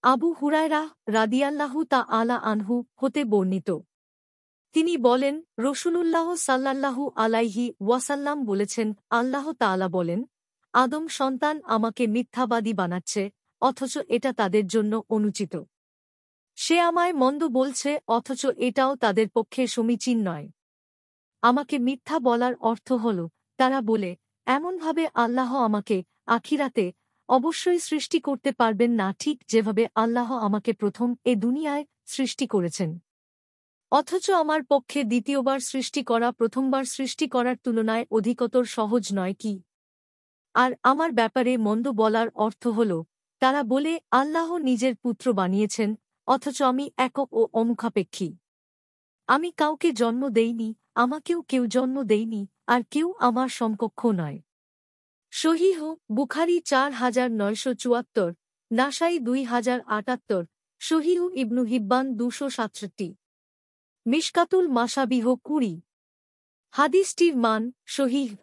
আবু হুরায়রা রাদিয়াল্লাহু তাআলা আনহু হতে বর্ণিত। তিনি বলেন, রাসূলুল্লাহ সাল্লাল্লাহু আলাইহি ওয়াসাল্লাম বলেছেন, আল্লাহ তাআলা বলেন, আদম সন্তান আমাকে মিথ্যাবাদী বানাচ্ছে, অথচ এটা তাদের জন্য অনুচিত। সে আমায় মন্দ বলছে, অথচ এটাও তাদের পক্ষে সমীচীন নয়। আমাকে মিথ্যা বলার অর্থ হল, তারা বলে, এমনভাবে আল্লাহ আমাকে আখিরাতে অবশ্যই সৃষ্টি করতে পারবেন না, ঠিক যেভাবে আল্লাহ আমাকে প্রথম এ দুনিয়ায় সৃষ্টি করেছেন। অথচ আমার পক্ষে দ্বিতীয়বার সৃষ্টি করা প্রথমবার সৃষ্টি করার তুলনায় অধিকতর সহজ নয় কি? আর আমার ব্যাপারে মন্দ বলার অর্থ হল, তারা বলে আল্লাহ নিজের পুত্র বানিয়েছেন, অথচ আমি একক ও অমুখাপেক্ষী। আমি কাউকে জন্ম দেইনি, আমাকেও কেউ জন্ম দেয়নি, আর কেউ আমার সমকক্ষ নয়। সহিহ বুখারী ৪৯৭৪, নাসাই ২০৭৮, সহিহ ইবনু হিব্বান ২৬৭। মিশকাতুল মাশাবিহ ২০। হাদিসটির মান সহিহ।